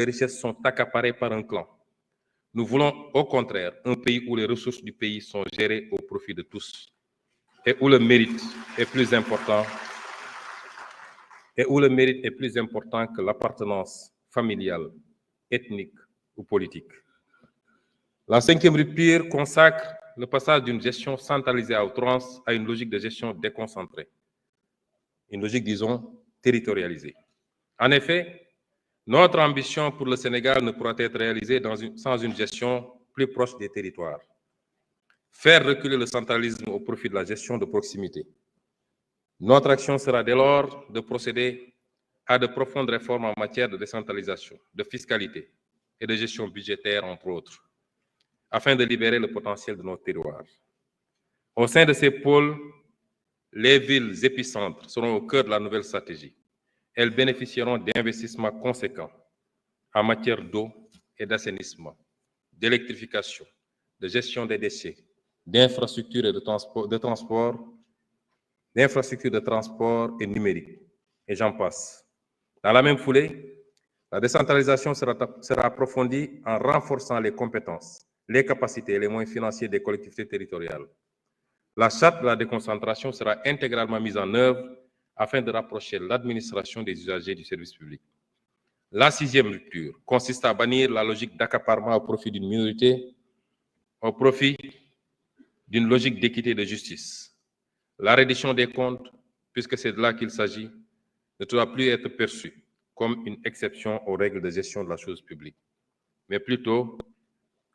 les richesses sont accaparées par un clan. Nous voulons au contraire un pays où les ressources du pays sont gérées au profit de tous et où le mérite est plus important que l'appartenance familiale, ethnique ou politique. La cinquième rupture consacre le passage d'une gestion centralisée à outrance à une logique de gestion déconcentrée, une logique, disons, territorialisée. En effet, notre ambition pour le Sénégal ne pourra être réalisée sans une gestion plus proche des territoires. Faire reculer le centralisme au profit de la gestion de proximité. Notre action sera dès lors de procéder à de profondes réformes en matière de décentralisation, de fiscalité et de gestion budgétaire, entre autres, afin de libérer le potentiel de notre terroir. Au sein de ces pôles, les villes épicentres seront au cœur de la nouvelle stratégie. Elles bénéficieront d'investissements conséquents en matière d'eau et d'assainissement, d'électrification, de gestion des déchets, d'infrastructures de transport et numérique, et j'en passe. Dans la même foulée, la décentralisation sera approfondie en renforçant les compétences, les capacités et les moyens financiers des collectivités territoriales. La charte de la déconcentration sera intégralement mise en œuvre afin de rapprocher l'administration des usagers du service public. La sixième rupture consiste à bannir la logique d'accaparement au profit d'une minorité, au profit d'une logique d'équité et de justice. La reddition des comptes, puisque c'est de là qu'il s'agit, ne doit plus être perçue comme une exception aux règles de gestion de la chose publique, mais plutôt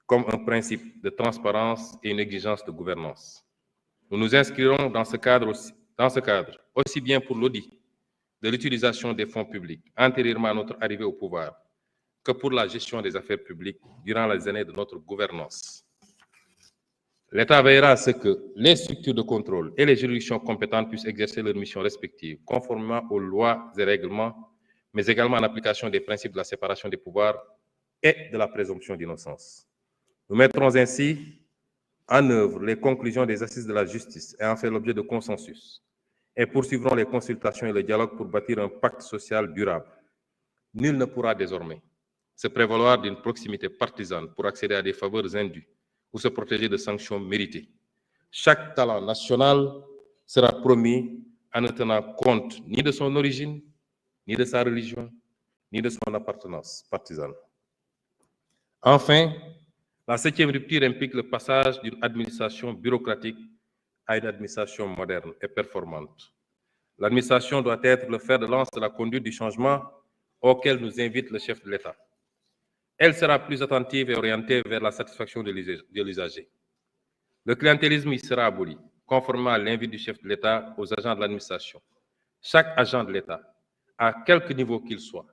comme un principe de transparence et une exigence de gouvernance. Nous nous inscrirons dans ce cadre aussi bien pour l'audit de l'utilisation des fonds publics antérieurement à notre arrivée au pouvoir que pour la gestion des affaires publiques durant les années de notre gouvernance. L'État veillera à ce que les structures de contrôle et les juridictions compétentes puissent exercer leurs missions respectives conformément aux lois et règlements, mais également en application des principes de la séparation des pouvoirs et de la présomption d'innocence. Nous mettrons ainsi en œuvre les conclusions des assises de la justice et en faire l'objet de consensus et poursuivrons les consultations et le dialogue pour bâtir un pacte social durable. Nul ne pourra désormais se prévaloir d'une proximité partisane pour accéder à des faveurs indues ou se protéger de sanctions méritées. Chaque talent national sera promis en ne tenant compte ni de son origine, ni de sa religion, ni de son appartenance partisane. Enfin, la septième rupture implique le passage d'une administration bureaucratique à une administration moderne et performante. L'administration doit être le fer de lance de la conduite du changement auquel nous invite le chef de l'État. Elle sera plus attentive et orientée vers la satisfaction de l'usager. Le clientélisme y sera aboli, conformément à l'invite du chef de l'État aux agents de l'administration. Chaque agent de l'État, à quelque niveau qu'il soit,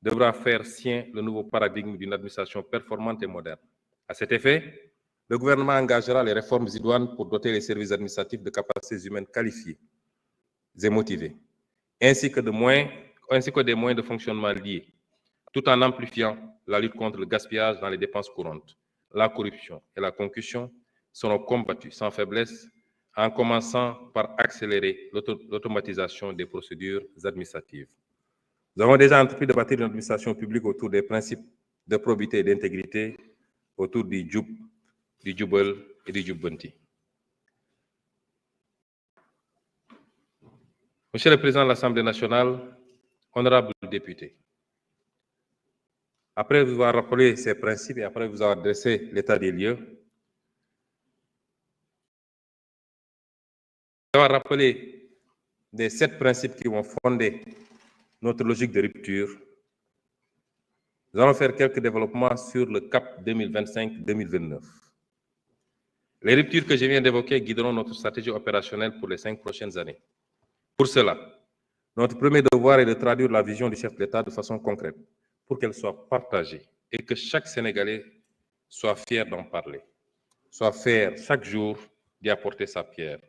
devra faire sien le nouveau paradigme d'une administration performante et moderne. À cet effet, le gouvernement engagera les réformes idoines pour doter les services administratifs de capacités humaines qualifiées et motivées, ainsi que des moyens de fonctionnement liés, tout en amplifiant la lutte contre le gaspillage dans les dépenses courantes. La corruption et la concussion seront combattues sans faiblesse, en commençant par accélérer l'automatisation des procédures administratives. Nous avons déjà entrepris de bâtir une administration publique autour des principes de probité et d'intégrité, autour du Djoub, du Djoubel et du Djoubbanti. Monsieur le Président de l'Assemblée nationale, honorables députés, après vous avoir rappelé ces principes et après vous avoir dressé l'état des lieux, vous avoir rappelé les 7 principes qui vont fonder notre logique de rupture, nous allons faire quelques développements sur le cap 2025-2029. Les ruptures que je viens d'évoquer guideront notre stratégie opérationnelle pour les 5 prochaines années. Pour cela, notre premier devoir est de traduire la vision du chef de l'État de façon concrète, pour qu'elle soit partagée et que chaque Sénégalais soit fier d'en parler, soit fier chaque jour d'y apporter sa pierre.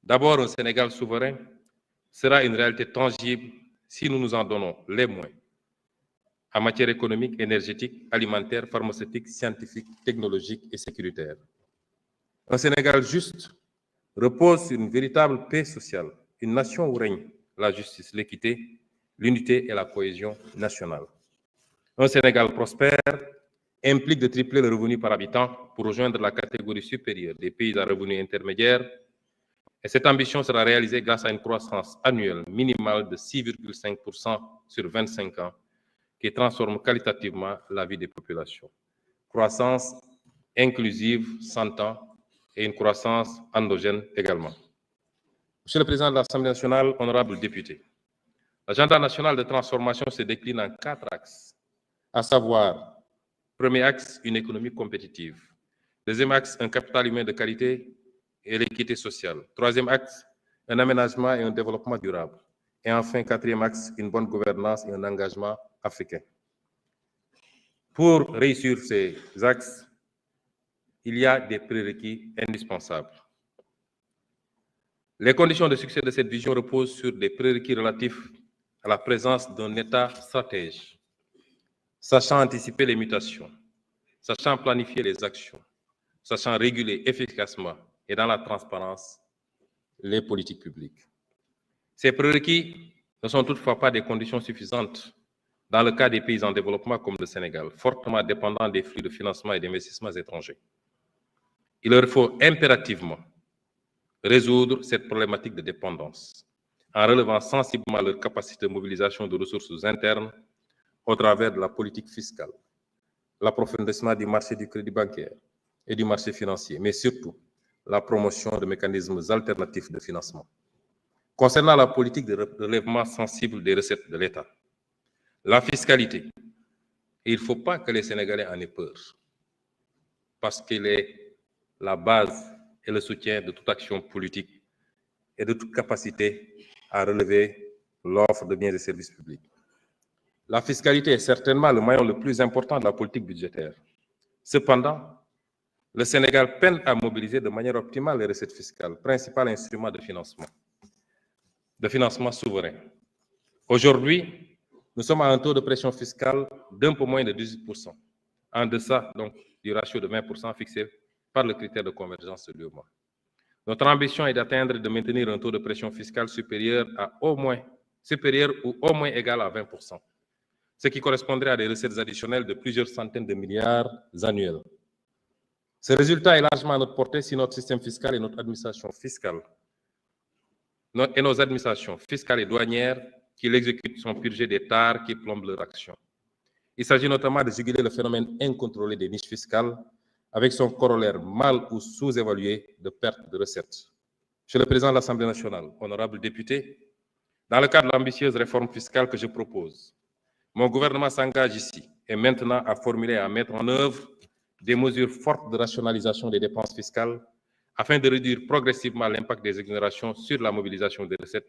D'abord, un Sénégal souverain sera une réalité tangible si nous nous en donnons les moyens en matière économique, énergétique, alimentaire, pharmaceutique, scientifique, technologique et sécuritaire. Un Sénégal juste repose sur une véritable paix sociale, une nation où règne la justice, l'équité, l'unité et la cohésion nationale. Un Sénégal prospère implique de tripler le revenu par habitant pour rejoindre la catégorie supérieure des pays à revenus intermédiaires. Et cette ambition sera réalisée grâce à une croissance annuelle minimale de 6,5% sur 25 ans qui transforme qualitativement la vie des populations. Croissance inclusive, s'entend, et une croissance endogène également. Monsieur le Président de l'Assemblée nationale, honorables députés, l'agenda national de transformation se décline en 4 axes, à savoir, premier axe, une économie compétitive. Deuxième axe, un capital humain de qualité et l'équité sociale. Troisième axe, un aménagement et un développement durable. Et enfin, quatrième axe, une bonne gouvernance et un engagement africain. Pour réussir ces axes, il y a des prérequis indispensables. Les conditions de succès de cette vision reposent sur des prérequis relatifs à la présence d'un État stratège, sachant anticiper les mutations, sachant planifier les actions, sachant réguler efficacement et dans la transparence les politiques publiques. Ces prérequis ne sont toutefois pas des conditions suffisantes dans le cas des pays en développement comme le Sénégal, fortement dépendants des flux de financement et d'investissements étrangers. Il leur faut impérativement résoudre cette problématique de dépendance en relevant sensiblement leur capacité de mobilisation de ressources internes au travers de la politique fiscale, l'approfondissement du marché du crédit bancaire et du marché financier, mais surtout la promotion de mécanismes alternatifs de financement. Concernant la politique de relèvement sensible des recettes de l'État, la fiscalité, il ne faut pas que les Sénégalais en aient peur, parce qu'elle est la base et le soutien de toute action politique et de toute capacité à relever l'offre de biens et services publics. La fiscalité est certainement le maillon le plus important de la politique budgétaire. Cependant, le Sénégal peine à mobiliser de manière optimale les recettes fiscales, principal instrument de financement souverain. Aujourd'hui, nous sommes à un taux de pression fiscale d'un peu moins de 18%, en deçà donc du ratio de 20% fixé par le critère de convergence de l'UEMOA. Notre ambition est d'atteindre et de maintenir un taux de pression fiscale supérieur ou au moins égal à 20%, ce qui correspondrait à des recettes additionnelles de plusieurs centaines de milliards annuels. Ce résultat est largement à notre portée si notre système fiscal et notre administration fiscale et nos administrations fiscales et douanières qui l'exécutent sont purgées des tares qui plombent leur action. Il s'agit notamment de juguler le phénomène incontrôlé des niches fiscales avec son corollaire mal ou sous-évalué de perte de recettes. Monsieur le Président de l'Assemblée nationale, honorables députés, dans le cadre de l'ambitieuse réforme fiscale que je propose, mon gouvernement s'engage ici et maintenant à formuler et à mettre en œuvre des mesures fortes de rationalisation des dépenses fiscales afin de réduire progressivement l'impact des exonérations sur la mobilisation des recettes,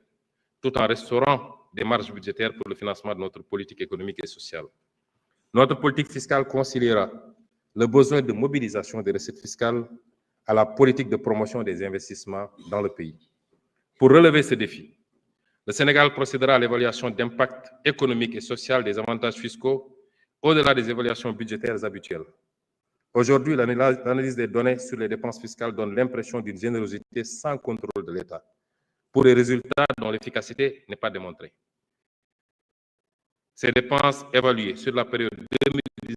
tout en restaurant des marges budgétaires pour le financement de notre politique économique et sociale. Notre politique fiscale conciliera le besoin de mobilisation des recettes fiscales à la politique de promotion des investissements dans le pays. Pour relever ce défi, le Sénégal procédera à l'évaluation d'impact économique et social des avantages fiscaux au-delà des évaluations budgétaires habituelles. Aujourd'hui, l'analyse des données sur les dépenses fiscales donne l'impression d'une générosité sans contrôle de l'État, pour des résultats dont l'efficacité n'est pas démontrée. Ces dépenses évaluées sur la période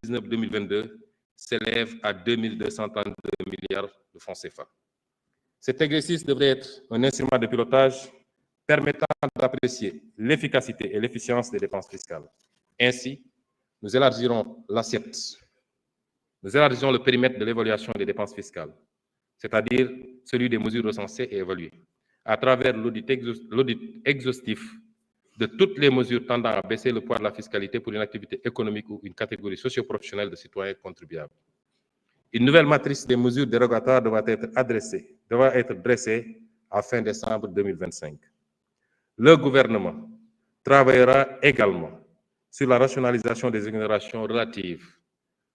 2019-2022 s'élèvent à 2232 milliards de francs CFA. Cet exercice devrait être un instrument de pilotage permettant d'apprécier l'efficacité et l'efficience des dépenses fiscales. Ainsi, nous élargirons l'assiette, nous élargirons le périmètre de l'évaluation des dépenses fiscales, c'est-à-dire celui des mesures recensées et évaluées, à travers l'audit exhaustif de toutes les mesures tendant à baisser le poids de la fiscalité pour une activité économique ou une catégorie socio-professionnelle de citoyens contribuables. Une nouvelle matrice des mesures dérogatoires devra être dressée à fin décembre 2025. Le gouvernement travaillera également sur la rationalisation des exonérations relatives,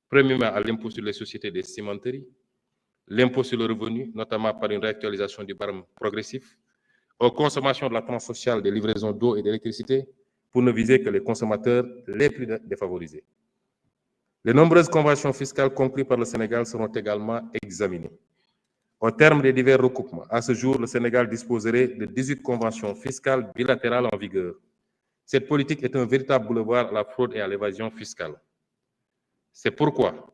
premièrement à l'impôt sur les sociétés des cimenteries, l'impôt sur le revenu, notamment par une réactualisation du barème progressif, aux consommations de la tranche sociale des livraisons d'eau et d'électricité, pour ne viser que les consommateurs les plus défavorisés. Les nombreuses conventions fiscales conclues par le Sénégal seront également examinées. Au terme des divers recoupements, à ce jour, le Sénégal disposerait de 18 conventions fiscales bilatérales en vigueur. Cette politique est un véritable boulevard à la fraude et à l'évasion fiscale. C'est pourquoi,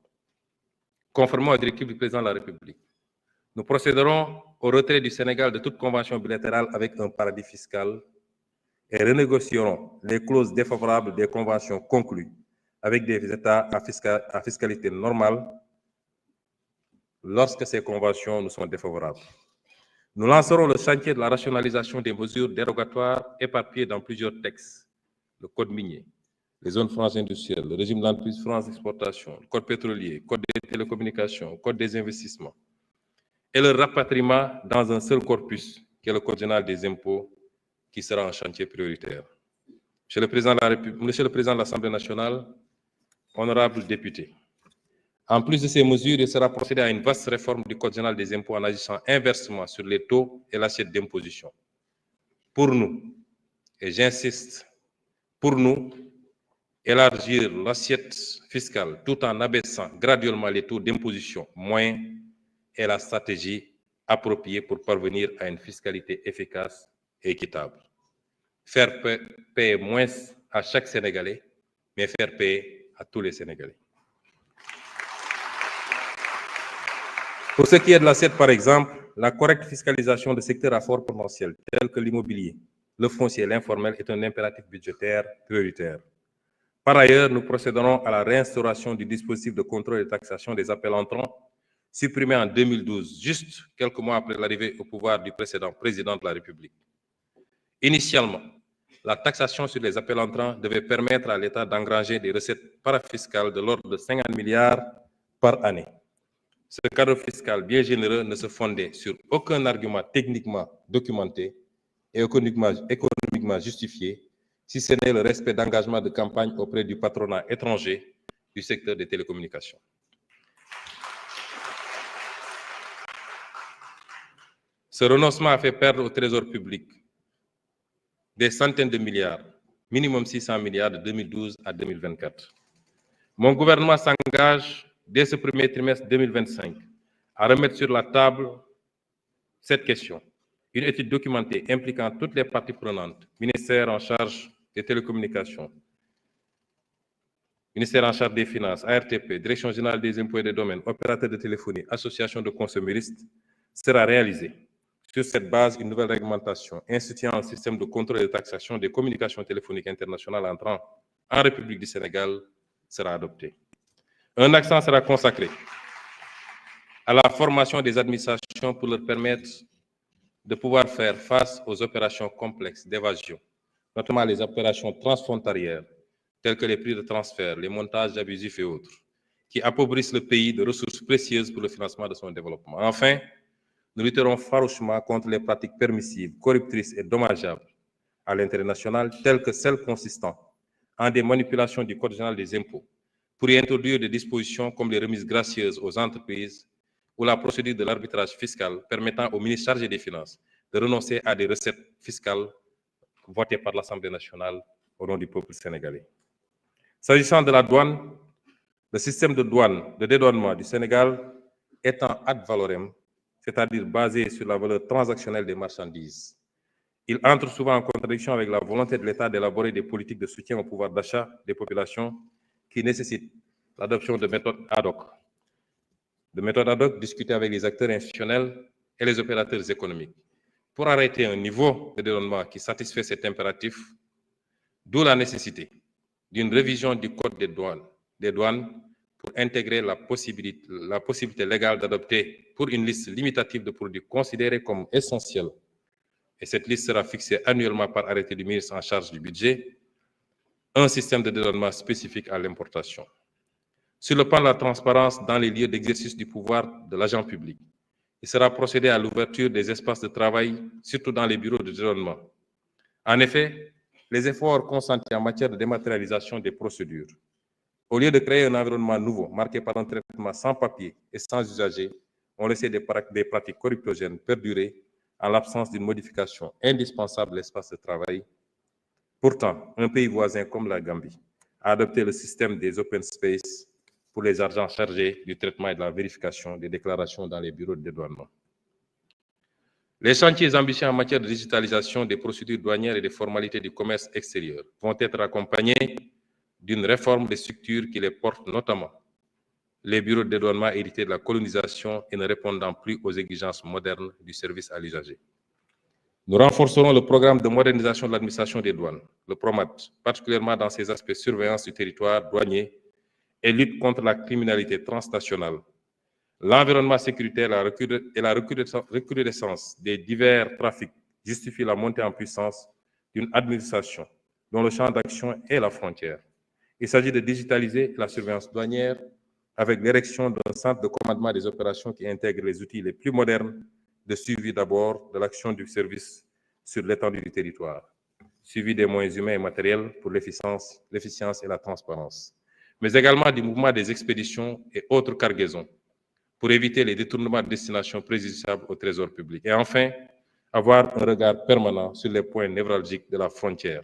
conformément aux directives du président de la République, nous procéderons au retrait du Sénégal de toute convention bilatérale avec un paradis fiscal et renégocierons les clauses défavorables des conventions conclues avec des États à fiscalité normale lorsque ces conventions nous sont défavorables. Nous lancerons le chantier de la rationalisation des mesures dérogatoires éparpillées dans plusieurs textes, le Code minier, les zones franches industrielles, le régime d'entreprise France d'exportation, le Code pétrolier, le Code des télécommunications, le Code des investissements, et le rapatriement dans un seul corpus, qui est le Code général des impôts, qui sera un chantier prioritaire. Monsieur le Président de l'Assemblée nationale, honorables députés, en plus de ces mesures, il sera procédé à une vaste réforme du Code général des impôts en agissant inversement sur les taux et l'assiette d'imposition. Pour nous, et j'insiste, pour nous, élargir l'assiette fiscale tout en abaissant graduellement les taux d'imposition moyens est la stratégie appropriée pour parvenir à une fiscalité efficace et équitable. Faire payer moins à chaque Sénégalais, mais faire payer à tous les Sénégalais. Pour ce qui est de l'assiette, par exemple, la correcte fiscalisation de secteurs à fort potentiel, tels que l'immobilier, le foncier et l'informel, est un impératif budgétaire prioritaire. Par ailleurs, nous procéderons à la réinstauration du dispositif de contrôle et de taxation des appels entrants, supprimé en 2012, juste quelques mois après l'arrivée au pouvoir du précédent président de la République. Initialement, la taxation sur les appels entrants devait permettre à l'État d'engranger des recettes parafiscales de l'ordre de 50 milliards par année. Ce cadre fiscal bien généreux ne se fondait sur aucun argument techniquement documenté et économiquement justifié, si ce n'est le respect d'engagements de campagne auprès du patronat étranger du secteur des télécommunications. Ce renoncement a fait perdre au Trésor public des centaines de milliards, minimum 600 milliards de 2012 à 2024. Mon gouvernement s'engage dès ce premier trimestre 2025, à remettre sur la table cette question. Une étude documentée impliquant toutes les parties prenantes, ministère en charge des télécommunications, ministère en charge des finances, ARTP, Direction générale des impôts et des domaines, opérateurs de téléphonie, association de consuméristes, sera réalisée. Sur cette base, une nouvelle réglementation instituant un système de contrôle et de taxation des communications téléphoniques internationales entrant en République du Sénégal sera adoptée. Un accent sera consacré à la formation des administrations pour leur permettre de pouvoir faire face aux opérations complexes d'évasion, notamment les opérations transfrontalières, telles que les prix de transfert, les montages abusifs et autres, qui appauvrissent le pays de ressources précieuses pour le financement de son développement. Enfin, nous lutterons farouchement contre les pratiques permissives, corruptrices et dommageables à l'intérêt national, telles que celles consistant en des manipulations du Code général des impôts, pour y introduire des dispositions comme les remises gracieuses aux entreprises ou la procédure de l'arbitrage fiscal permettant au ministre chargé des Finances de renoncer à des recettes fiscales votées par l'Assemblée nationale au nom du peuple sénégalais. S'agissant de la douane, le système de douane, de dédouanement du Sénégal étant ad valorem, c'est-à-dire basé sur la valeur transactionnelle des marchandises, il entre souvent en contradiction avec la volonté de l'État d'élaborer des politiques de soutien au pouvoir d'achat des populations qui nécessitent l'adoption de méthodes ad hoc. De méthodes ad hoc discutées avec les acteurs institutionnels et les opérateurs économiques pour arrêter un niveau de dédouanement qui satisfait cet impératif, d'où la nécessité d'une révision du Code des douanes pour intégrer la possibilité légale d'adopter pour une liste limitative de produits considérés comme essentiels, et cette liste sera fixée annuellement par arrêté du ministre en charge du budget, un système de dédouanement spécifique à l'importation. Sur le plan de la transparence dans les lieux d'exercice du pouvoir de l'agent public, il sera procédé à l'ouverture des espaces de travail, surtout dans les bureaux de dédouanement. En effet, les efforts consentis en matière de dématérialisation des procédures, au lieu de créer un environnement nouveau, marqué par un traitement sans papier et sans usager, ont laissé des pratiques corruptogènes perdurer en l'absence d'une modification indispensable de l'espace de travail. Pourtant, un pays voisin comme la Gambie a adopté le système des open space pour les agents chargés du traitement et de la vérification des déclarations dans les bureaux de dédouanement. Les chantiers ambitieux en matière de digitalisation des procédures douanières et des formalités du commerce extérieur vont être accompagnés d'une réforme des structures qui les portent, notamment les bureaux de dédouanement hérités de la colonisation et ne répondant plus aux exigences modernes du service à l'usager. Nous renforcerons le programme de modernisation de l'administration des douanes, le PROMAD, particulièrement dans ses aspects surveillance du territoire douanier et lutte contre la criminalité transnationale, l'environnement sécuritaire et la recrudescence des divers trafics justifient la montée en puissance d'une administration dont le champ d'action est la frontière. Il s'agit de digitaliser la surveillance douanière avec l'érection d'un centre de commandement des opérations qui intègre les outils les plus modernes de suivi d'abord de l'action du service sur l'étendue du territoire, suivi des moyens humains et matériels pour l'efficience et la transparence, mais également du mouvement des expéditions et autres cargaisons pour éviter les détournements de destination préjudiciables au trésor public. Et enfin, avoir un regard permanent sur les points névralgiques de la frontière,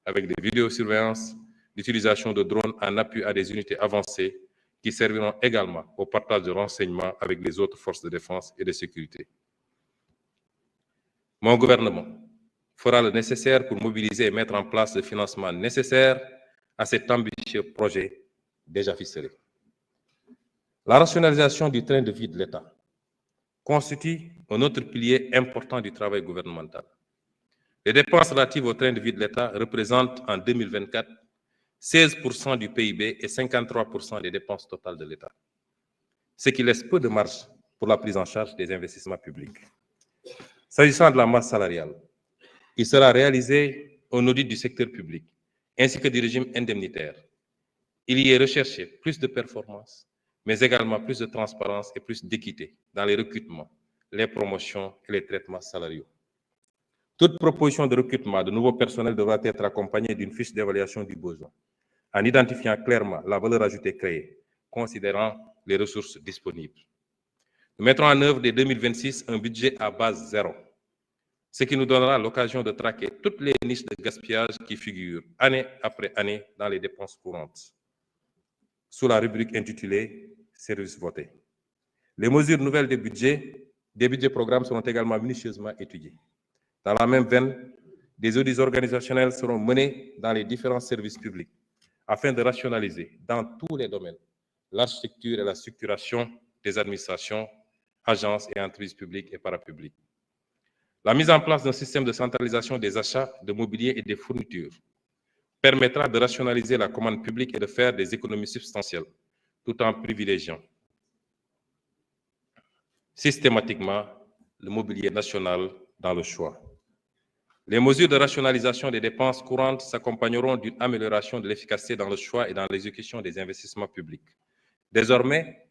avec des vidéosurveillances, l'utilisation de drones en appui à des unités avancées qui serviront également au partage de renseignements avec les autres forces de défense et de sécurité. Mon gouvernement fera le nécessaire pour mobiliser et mettre en place le financement nécessaire à cet ambitieux projet déjà ficelé. La rationalisation du train de vie de l'État constitue un autre pilier important du travail gouvernemental. Les dépenses relatives au train de vie de l'État représentent en 2024 16% du PIB et 53% des dépenses totales de l'État, ce qui laisse peu de marge pour la prise en charge des investissements publics. S'agissant de la masse salariale, il sera réalisé un audit du secteur public ainsi que du régime indemnitaire. Il y est recherché plus de performance, mais également plus de transparence et plus d'équité dans les recrutements, les promotions et les traitements salariaux. Toute proposition de recrutement de nouveaux personnels devra être accompagnée d'une fiche d'évaluation du besoin, en identifiant clairement la valeur ajoutée créée, considérant les ressources disponibles. Nous mettrons en œuvre dès 2026 un budget à base zéro, ce qui nous donnera l'occasion de traquer toutes les niches de gaspillage qui figurent année après année dans les dépenses courantes, sous la rubrique intitulée « Services votés ». Les mesures nouvelles des budgets programmes seront également minutieusement étudiées. Dans la même veine, des audits organisationnels seront menés dans les différents services publics afin de rationaliser dans tous les domaines l'architecture et la structuration des administrations, agences et entreprises publiques et parapubliques. La mise en place d'un système de centralisation des achats de mobilier et des fournitures permettra de rationaliser la commande publique et de faire des économies substantielles, tout en privilégiant systématiquement le mobilier national dans le choix. Les mesures de rationalisation des dépenses courantes s'accompagneront d'une amélioration de l'efficacité dans le choix et dans l'exécution des investissements publics. Désormais,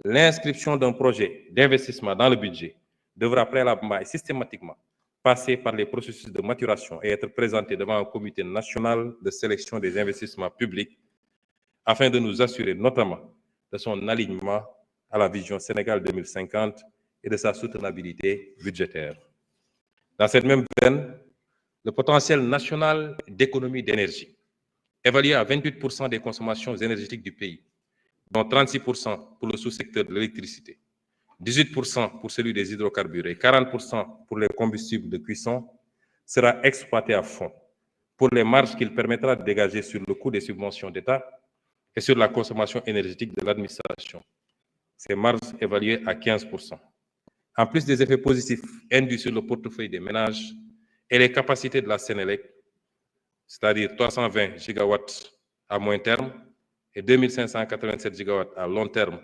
l'inscription d'un projet d'investissement dans le budget devra préalablement et systématiquement passer par les processus de maturation et être présenté devant un comité national de sélection des investissements publics afin de nous assurer notamment de son alignement à la vision Sénégal 2050 et de sa soutenabilité budgétaire. Dans cette même veine, le potentiel national d'économie d'énergie, évalué à 28% des consommations énergétiques du pays, dont 36% pour le sous-secteur de l'électricité, 18% pour celui des hydrocarbures et 40% pour les combustibles de cuisson, sera exploité à fond pour les marges qu'il permettra de dégager sur le coût des subventions d'État et sur la consommation énergétique de l'administration. Ces marges évaluées à 15%. En plus des effets positifs induits sur le portefeuille des ménages et les capacités de la Sénélec, c'est-à-dire 320 gigawatts à moyen terme et 2587 gigawatts à long terme,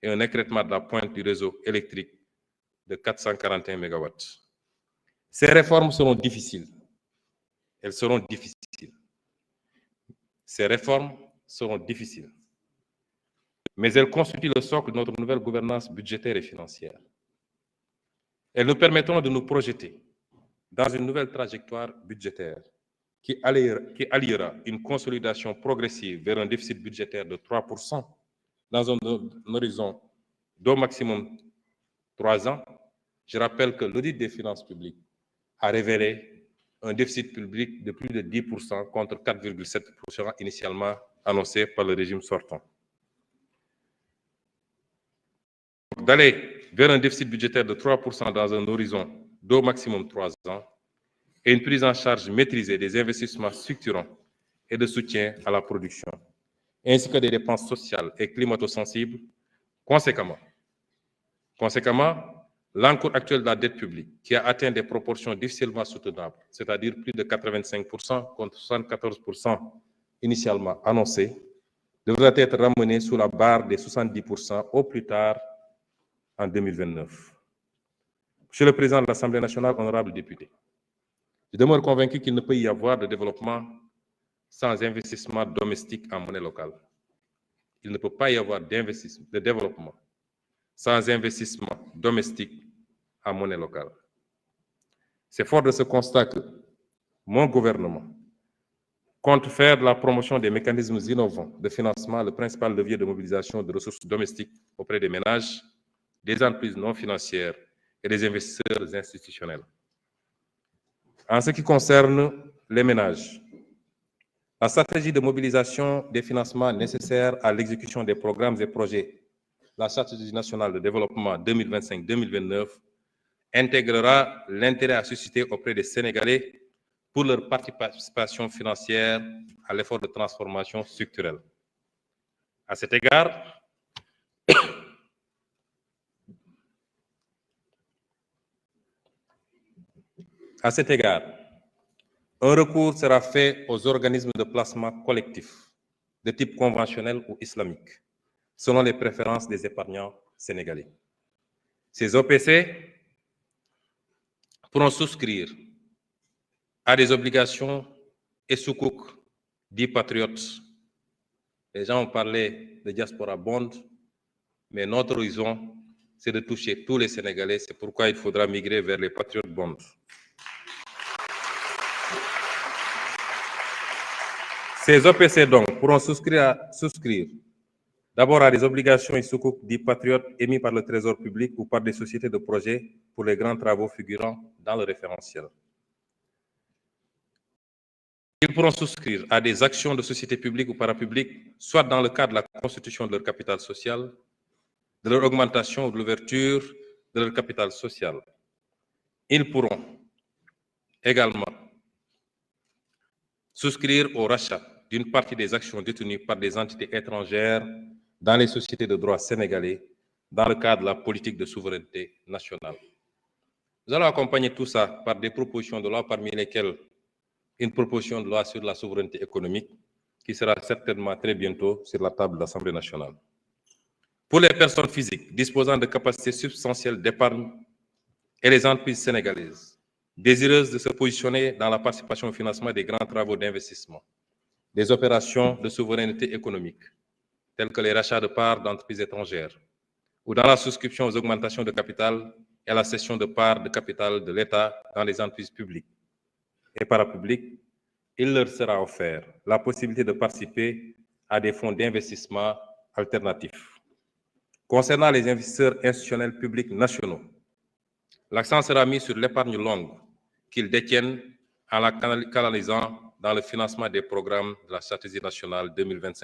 et un écrêtement de la pointe du réseau électrique de 441 mégawatts. Ces réformes seront difficiles. Elles seront difficiles. Ces réformes seront difficiles. Mais elles constituent le socle de notre nouvelle gouvernance budgétaire et financière. Elles nous permettront de nous projeter dans une nouvelle trajectoire budgétaire qui alliera une consolidation progressive vers un déficit budgétaire de 3% dans un horizon d'au maximum 3 ans. Je rappelle que l'audit des finances publiques a révélé un déficit public de plus de 10% contre 4,7% initialement annoncé par le régime sortant. D'aller vers un déficit budgétaire de 3% dans un horizon d'au maximum 3 ans et une prise en charge maîtrisée des investissements structurants et de soutien à la production, ainsi que des dépenses sociales et climato-sensibles, Conséquemment, l'encours actuel de la dette publique, qui a atteint des proportions difficilement soutenables, c'est-à-dire plus de 85% contre 74% initialement annoncé, devra être ramené sous la barre des 70% au plus tard en 2029. Monsieur le Président de l'Assemblée nationale, honorables députés, je demeure convaincu qu'il ne peut y avoir de développement sans investissement domestique en monnaie locale. Il ne peut pas y avoir de développement sans investissement domestique en monnaie locale. C'est fort de ce constat que mon gouvernement compte faire de la promotion des mécanismes innovants de financement le principal levier de mobilisation de ressources domestiques auprès des ménages, des entreprises non financières et des investisseurs institutionnels. En ce qui concerne les ménages, la stratégie de mobilisation des financements nécessaires à l'exécution des programmes et projets, la stratégie nationale de développement 2025-2029, intégrera l'intérêt à susciter auprès des Sénégalais pour leur participation financière à l'effort de transformation structurelle. À cet égard, un recours sera fait aux organismes de placement collectif de type conventionnel ou islamique, selon les préférences des épargnants sénégalais. Ces OPC pourront souscrire à des obligations et sukuk dits patriotes. Les gens ont parlé de diaspora bond, mais notre horizon, c'est de toucher tous les Sénégalais. C'est pourquoi il faudra migrer vers les patriotes bonds. Ces OPC, donc, pourront souscrire d'abord à des obligations et sukuk dits patriotes émis par le Trésor public ou par des sociétés de projet pour les grands travaux figurant dans le référentiel. Ils pourront souscrire à des actions de sociétés publiques ou parapubliques, soit dans le cadre de la constitution de leur capital social, de leur augmentation ou de l'ouverture de leur capital social. Ils pourront également souscrire au rachat d'une partie des actions détenues par des entités étrangères dans les sociétés de droit sénégalais dans le cadre de la politique de souveraineté nationale. Nous allons accompagner tout ça par des propositions de loi, parmi lesquelles une proposition de loi sur la souveraineté économique qui sera certainement très bientôt sur la table de l'Assemblée nationale. Pour les personnes physiques disposant de capacités substantielles d'épargne et les entreprises sénégalaises désireuses de se positionner dans la participation au financement des grands travaux d'investissement, des opérations de souveraineté économique, telles que les rachats de parts d'entreprises étrangères, ou dans la souscription aux augmentations de capital et à la cession de parts de capital de l'État dans les entreprises publiques et parapubliques, il leur sera offert la possibilité de participer à des fonds d'investissement alternatifs. Concernant les investisseurs institutionnels publics nationaux, l'accent sera mis sur l'épargne longue qu'ils détiennent en la canalisant dans le financement des programmes de la stratégie nationale 2025.